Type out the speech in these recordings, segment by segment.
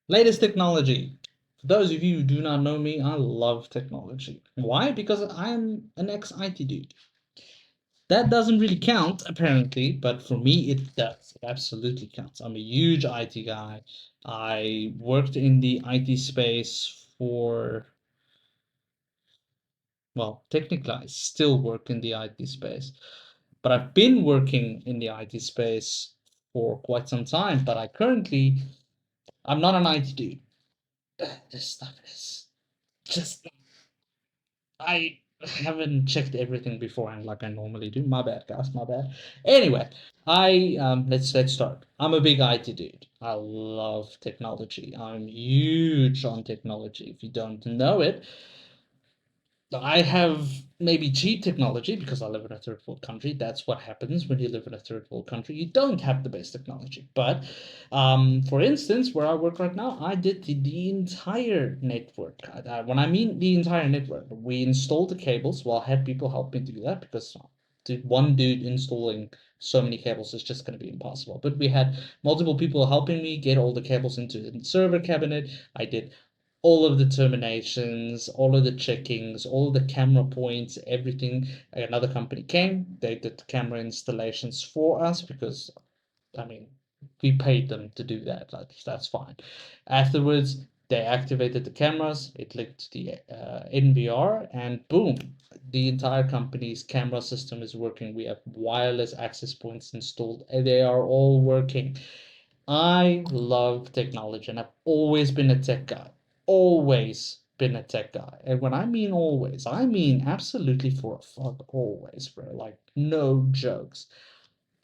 Latest technology. For those of you who do not know me, I love technology. Why? Because I'm an ex-IT dude. That doesn't really count, apparently, but for me, it does. It absolutely counts. I'm a huge IT guy. I worked in the IT space for, well, technically, I still work in the IT space, but I've been working in the IT space for quite some time. But I'm not an IT dude. This stuff is just I haven't checked everything beforehand like I normally do. My bad, guys. My bad. Anyway, I let's start. I'm a big IT dude. I love technology. I'm huge on technology. If you don't know it, I have maybe cheap technology because I live in a third world country. That's what happens when you live in a third world country. You don't have the best technology. But for instance, where I work right now, I did the entire network. When I mean the entire network, we installed the cables. Well, I had people help me do that because one dude installing so many cables is just going to be impossible. But we had multiple people helping me get all the cables into the server cabinet. I did all of the terminations, all of the checkings, all of the camera points, everything. Another company came, they did the camera installations for us because, I mean, we paid them to do that. That's fine. Afterwards, they activated the cameras, it linked to the NVR, and boom, the entire company's camera system is working. We have wireless access points installed, and they are all working. I love technology and I've always been a tech guy. Always been a tech guy. And when I mean always, I mean absolutely for a fuck always, bro. Like, no jokes.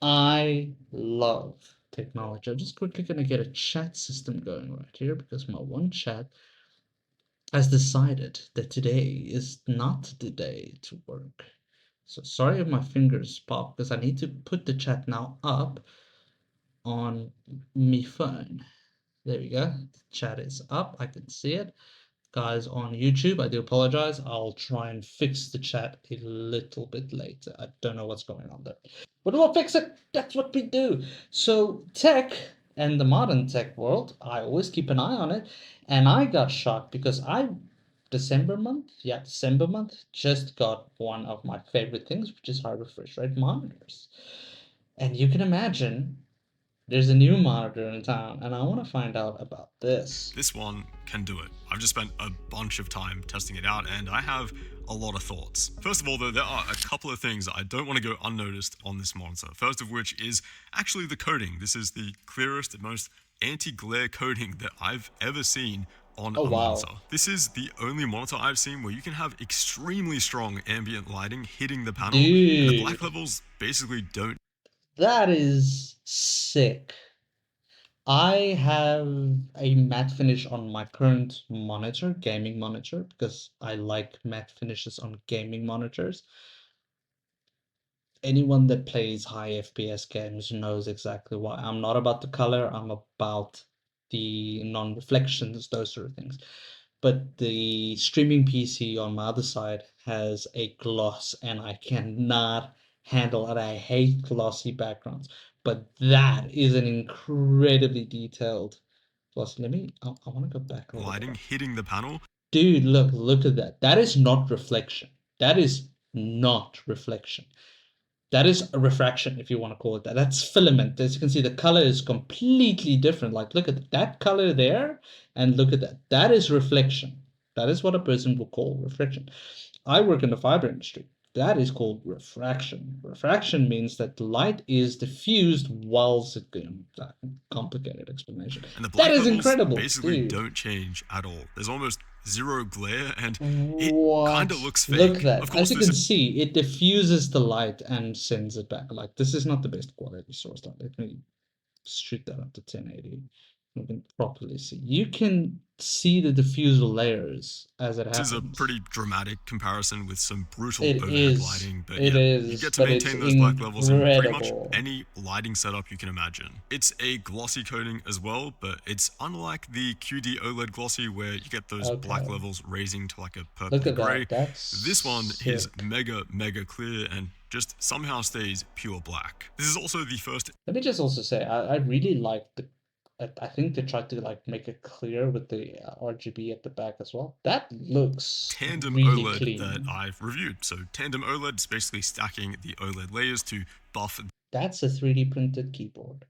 I love technology. I'm just quickly gonna get a chat system going right here because my one chat has decided that today is not the day to work. So sorry if my fingers pop because I need to put the chat now up on my phone. There we go. The chat is up. I can see it. Guys on YouTube, I do apologize. I'll try and fix the chat a little bit later. I don't know what's going on there. But we'll fix it. That's what we do. So, tech and the modern tech world, I always keep an eye on it. And I got shocked because December month, just got one of my favorite things, which is high refresh rate monitors. And you can imagine there's a new monitor in town, and I want to find out about this. This one can do it. I've just spent a bunch of time testing it out and I have a lot of thoughts. First of all, though, there are a couple of things that I don't want to go unnoticed on this monitor. First of which is actually the coating. This is the clearest and most anti-glare coating that I've ever seen on Oh, a wow. monitor. This is the only monitor I've seen where you can have extremely strong ambient lighting hitting the panel and the black Dude, levels basically don't that is sick. I have a matte finish on my current monitor, gaming monitor, because I like matte finishes on gaming monitors. Anyone that plays high FPS games knows exactly why. I'm not about the color, I'm about the non-reflections, those sort of things. But the streaming PC on my other side has a gloss, and I cannot handle it. I hate glossy backgrounds. But that is an incredibly detailed gloss. I want to go back a little bit. lighting hitting the panel. Dude, look at that. That is not reflection. That is not reflection. That is a refraction, if you want to call it that. That's filament. As you can see, the color is completely different. Like, look at that color there, and look at that. That is reflection. That is what a person will call reflection. I work in the fiber industry. That is called refraction. Refraction means that the light is diffused whilst it goes. Complicated explanation. And the That black is levels incredible, basically dude. don't change at all. There's almost zero glare and it kind of What? looks Look at fake. that. Of As course, you this can see, it diffuses the light and sends it back. Like, this is not the best quality source light. Let me shoot that up to 1080. You can properly see. You can see the diffuser layers as it is a happens. pretty dramatic comparison with some brutal It overhead is. lighting, but It yeah, you is, get to but it's maintain those black levels in pretty much incredible. any lighting setup you can imagine. It's a glossy coating as well, but it's unlike the QD OLED glossy where you get those black Okay. levels raising to like a Look purpley at that. gray. That's This one is sick. mega clear and just somehow stays pure black. This is also the first Let me just also say, I really like I think they tried to like make it clear with the RGB at the back as well. That looks Tandem really OLED that clean. I've reviewed. So Tandem OLED is basically stacking the OLED layers to buff. That's a 3D printed keyboard.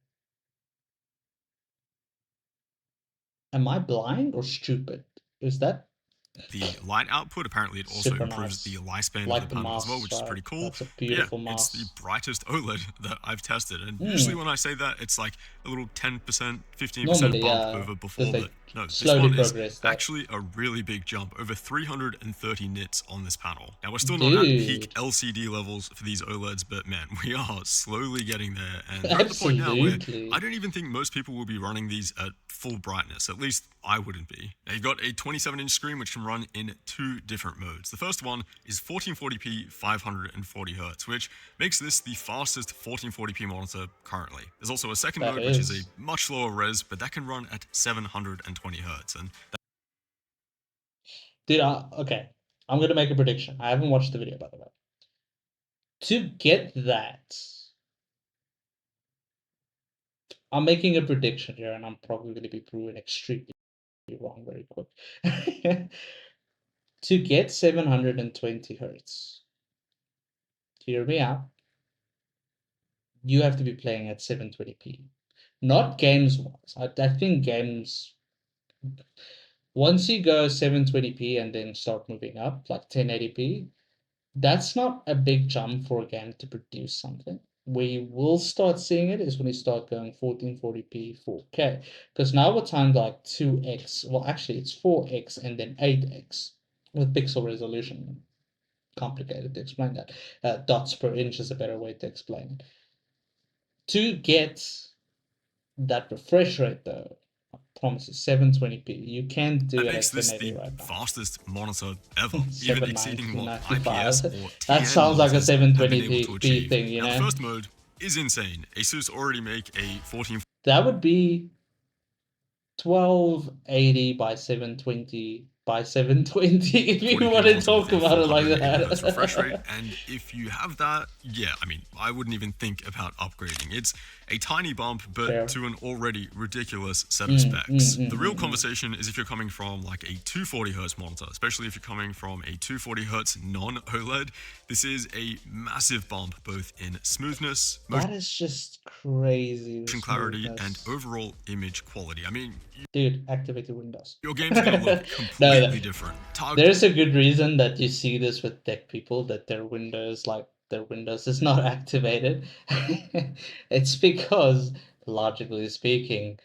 Am I blind or stupid? Is that the light output. Apparently, it also super improves the nice? lifespan of Like the the panel as well, mouse, which is right? pretty cool. That's a But yeah, beautiful it's the mouse. brightest OLED that I've tested. And usually Mm. when I say that, it's like a little 10%, 15% Normally, bump yeah, over because before. they But no, this slowly one is progress that. actually a really big jump, over 330 nits on this panel. Now, we're still not at peak Dude, LCD levels for these OLEDs, but man, we are slowly getting there. And we're at the point now where I absolutely. don't even think most people will be running these at full brightness. At least I wouldn't be. Now, you've got a 27-inch screen which can run in 2 different modes. The first one is 1440p 540Hz, which makes this the fastest 1440p monitor currently. There's also a second That mode which is is. a much lower res, but that can run at 720Hz. And Dude, okay. I'm gonna make a prediction. I haven't watched the video, by the way. To get that, I'm making a prediction here, and I'm probably gonna be proven extremely wrong very quick. To get 720 hertz, hear me out, you have to be playing at 720p. Not games wise. I think games, once you go 720p and then start moving up, like 1080p, that's not a big jump for a game to produce something. We will start seeing it is when you start going 1440p 4K. Because now we're timed like 2x. Well, actually, it's 4x and then 8x with pixel resolution. Complicated to explain that. Dots per inch is a better way to explain it. To get that refresh rate, though, I promise you, 720p. You can't do that it makes at this 1080 the right now. fastest monitor ever, even 790, exceeding what 95. IPS or That TN sounds like a monitors have been able to 720p achieve. thing, you Now, the know? first mode is insane. Asus already make a 1440p That would be 1280 by 720 by 720 if you want to monitor talk with a about it like 480 Hz refresh rate, that. and if you have that, yeah, I mean, I wouldn't even think about upgrading. It's a tiny bump, but Fair. to an already ridiculous set of specs. The real mm. conversation is if you're coming from like a 240Hz monitor, especially if you're coming from a 240Hz non-OLED. This is a massive bump both in smoothness, That is just crazy. motion The clarity, and smoothness. overall image quality. I mean, Dude, activated Windows. your game's gonna look No, completely different. there's a good reason that you see this with tech people that their Windows is not activated. It's because, logically speaking,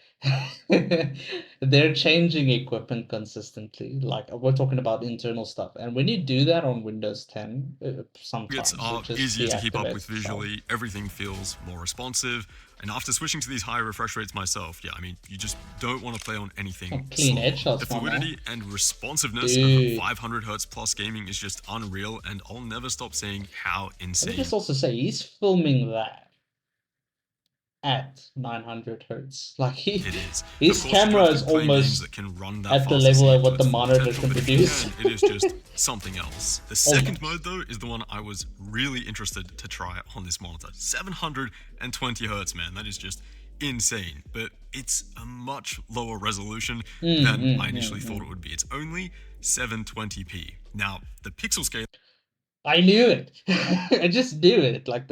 they're changing equipment consistently. Like we're talking about internal stuff, and when you do that on Windows 10, sometimes are it just easier to keep up with deactivates itself. visually. Everything feels more responsive. And after switching to these higher refresh rates myself, yeah, I mean, you just don't want to play on anything Clean slower. headshots, The my man. fluidity and responsiveness Dude. of 500 hertz plus gaming is just unreal, and I'll never stop saying how Let me insane. just also say he's filming that at 900 hertz. Like it is. his Of course, camera you have is to play games almost that can run that at the fast to level see of what to the its full monitor potential, can but if you produce. can, it is just something else. The second Almost. mode, though, is the one I was really interested to try on this monitor. 720 hertz, man. That is just insane. But it's a much lower resolution than I initially thought it would be. It's only 720p. Now, the pixel scale I knew it. I just knew it. Like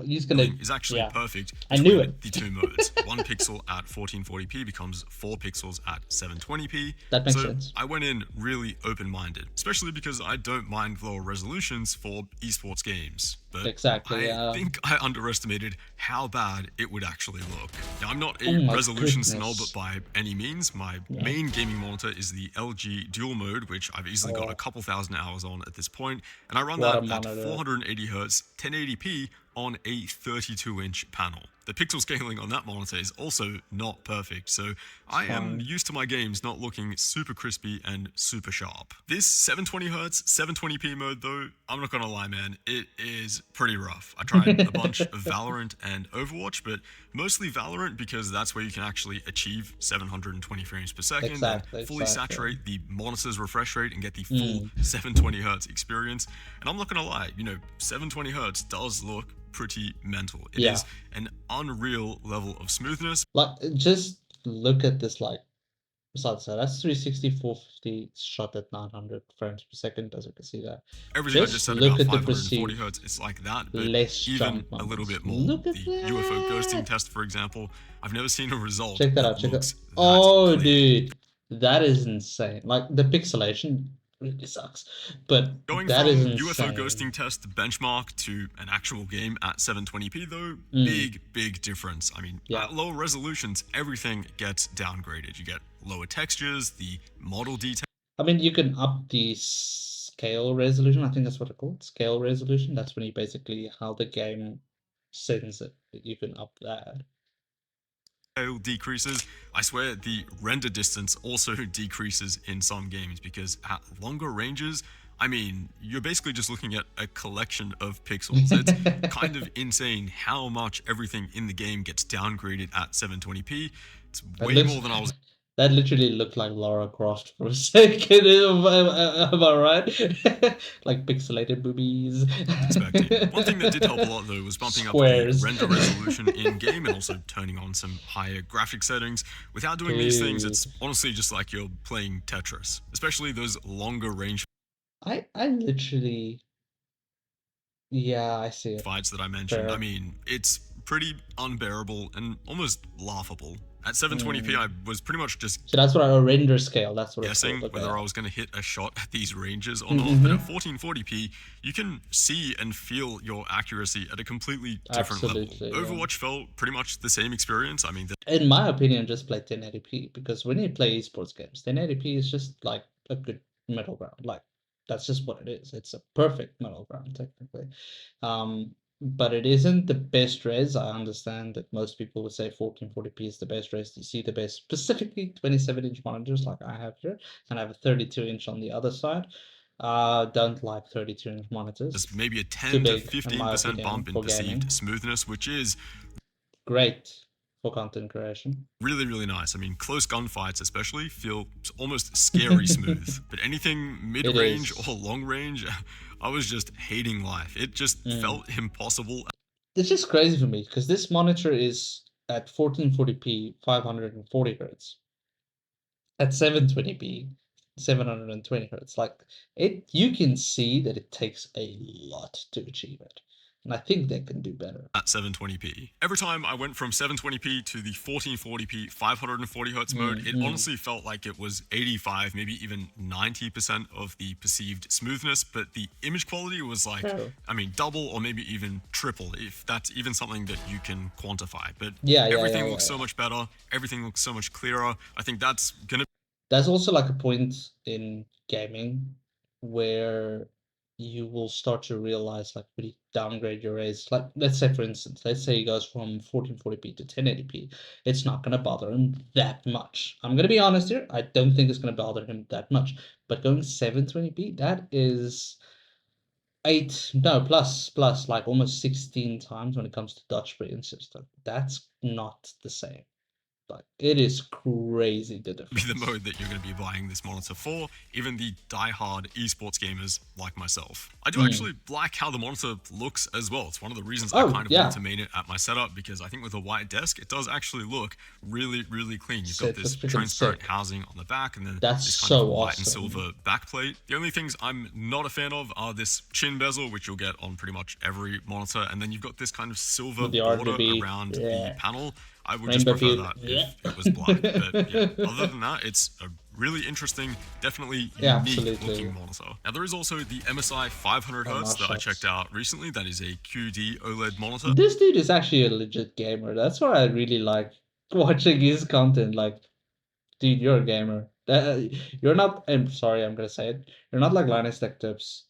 he's gonna. is actually Yeah, perfect I knew between it. the two modes. 1 pixel at 1440p becomes 4 pixels at 720p. That makes so sense. I went in really open-minded, especially because I don't mind lower resolutions for esports games. But Exactly, I yeah. think I underestimated how bad it would actually look. Now, I'm not Oh a my resolution snob goodness. by any means. My main gaming monitor is the LG Dual Mode, which I've easily got a couple thousand hours on at this point, and I run What a that at monitor. 480 Hz, 1080p on a 32-inch panel. The pixel scaling on that monitor is also not perfect, so I am used to my games not looking super crispy and super sharp. This 720Hz, 720p mode though, I'm not gonna lie man, it is pretty rough. I tried a bunch of Valorant and Overwatch, but mostly Valorant because that's where you can actually achieve 720 frames per second Exactly, and fully exactly. saturate the monitor's refresh rate and get the full 720Hz experience. And I'm not gonna lie, 720Hz does look pretty mental. It is Yeah. an unreal level of smoothness. Like just look at this like result. So that's 360, 450 shot at 900 frames per second, as you can see that. Everything I just Just said look about at the 540 perceived hertz, it's like that, but less even jump a little moments. bit more. Look at The UFO ghosting that! test, for example, I've never seen a result Check that out. Check that. looks that Oh, clear. dude, that is insane. Like the pixelation really sucks, but Going that from is UFO insane. ghosting test benchmark to an actual game at 720p though, big difference. I mean, Yeah. at lower resolutions, everything gets downgraded. You get lower textures, the model detail. I mean, you can up the scale resolution. I think that's what it's called. Scale resolution. That's when you basically how the game sends it. You can up that. Decreases. I swear the render distance also decreases in some games because at longer ranges, I mean, you're basically just looking at a collection of pixels. It's kind of insane how much everything in the game gets downgraded at 720p. It's way more than I was That literally looked like Lara Croft for a second. Am I right? Like pixelated boobies. expecting. One thing that did help a lot though was bumping Squares. up the render resolution in game and also turning on some higher graphic settings. Without doing these things, it's honestly just like you're playing Tetris, especially those longer range I literally, yeah, I see it. fights that I mentioned. Fair. I mean, it's pretty unbearable and almost laughable. At 720p, I was pretty much just So that's what a render scale. That's what guessing it's called. Okay. whether I was going to hit a shot at these ranges or not. But at 1440p, you can see and feel your accuracy at a completely different level. Overwatch felt pretty much the same experience. I mean, in my opinion, just play 1080p because when you play esports games, 1080p is just like a good middle ground. Like that's just what it is. It's a perfect middle ground technically. But it isn't the best res. I understand that most people would say 1440p is the best res. You see the best, specifically 27-inch monitors like I have here, and I have a 32-inch on the other side. Don't like 32-inch monitors. There's maybe a 10 to 15% bump in perceived smoothness, which is great for content creation. Really nice. I mean, close gunfights especially feel almost scary smooth. But anything mid-range or long range, I was just hating life. It just felt impossible. It's just crazy for me because this monitor is at 1440p, 540 hertz. At 720p, 720 hertz. Like it, you can see that it takes a lot to achieve it. And I think they can do better. At 720p. Every time I went from 720p to the 1440p 540 hertz mode, it honestly felt like it was 85, maybe even 90% of the perceived smoothness, but the image quality was like, I mean, double or maybe even triple, if that's even something that you can quantify. But everything looks so much better. Everything looks so much clearer. I think that's gonna... There's also like a point in gaming where you will start to realize like when you downgrade your rays, like let's say for instance, let's say he goes from 1440p to 1080p, it's not going to bother him that much. I'm going to be honest here, I don't think it's going to bother him that much, but going 720p, that is plus like almost 16 times when it comes to Dutch brain system. That's not the same. Like it is crazy the difference. Be the mode that you're going to be buying this monitor for, even the die-hard esports gamers like myself. I do actually like how the monitor looks as well. It's one of the reasons I kind of want to main it at my setup, because I think with a white desk, it does actually look really clean. You've got this transparent housing on the back, and then this kind of white and silver backplate. The only things I'm not a fan of are this chin bezel, which you'll get on pretty much every monitor, and then you've got this kind of silver border around the panel. I would just prefer that if it was black. But yeah, other than that, it's a really interesting, definitely unique looking monitor. Now there is also the MSI 500Hz that I checked out recently. That is a QD OLED monitor. This dude is actually a legit gamer. That's why I really like watching his content. Like, dude, you're a gamer. You're not, I'm sorry, I'm gonna say it. You're not like Linus Tech Tips.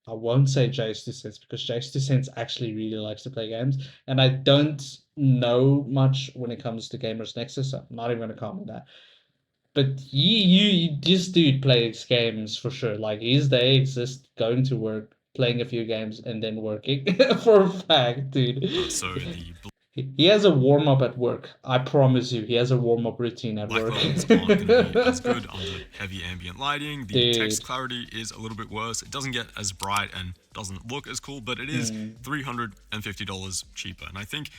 I won't say Jace2Sense because Jace2Sense actually really likes to play games, and I don't know much when it comes to Gamers Nexus, so I'm not even gonna comment that. But this dude plays games for sure. Like his day exists going to work, playing a few games, and then working for a fact, dude. So the He has a warm up at work. I promise you, he has a warm up routine at Light work. levels aren't going to be as good under heavy ambient lighting. The text Dude. clarity is a little bit worse. It doesn't get as bright and doesn't look as cool, but it is $350 cheaper. And I think,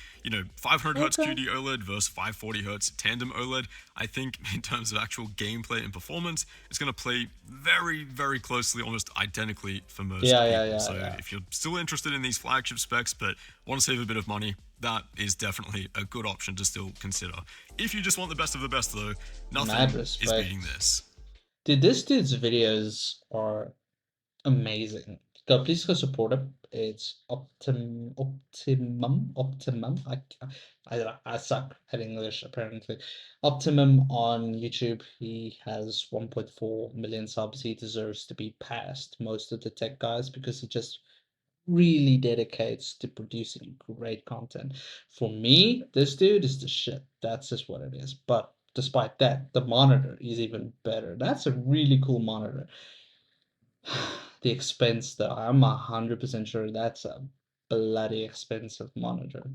500 hertz Okay. QD OLED versus 540 hertz tandem OLED, I think in terms of actual gameplay and performance, it's going to play very, very closely, almost identically for most Yeah, people. yeah, So yeah. if you're still interested in these flagship specs but want to save a bit of money, that is definitely a good option to still consider. If you just want the best of the best, though, Mad nothing is respect. beating this. Dude, this dude's videos are amazing. Go, please go support him. It's Optimum. I suck at English apparently. Optimum on YouTube. He has 1.4 million subs. He deserves to be past most of the tech guys because he just really dedicates to producing great content. For me, this dude is the shit. That's just what it is. But despite that, the monitor is even better. That's a really cool monitor. The expense, though, I'm 100% sure that's a bloody expensive monitor.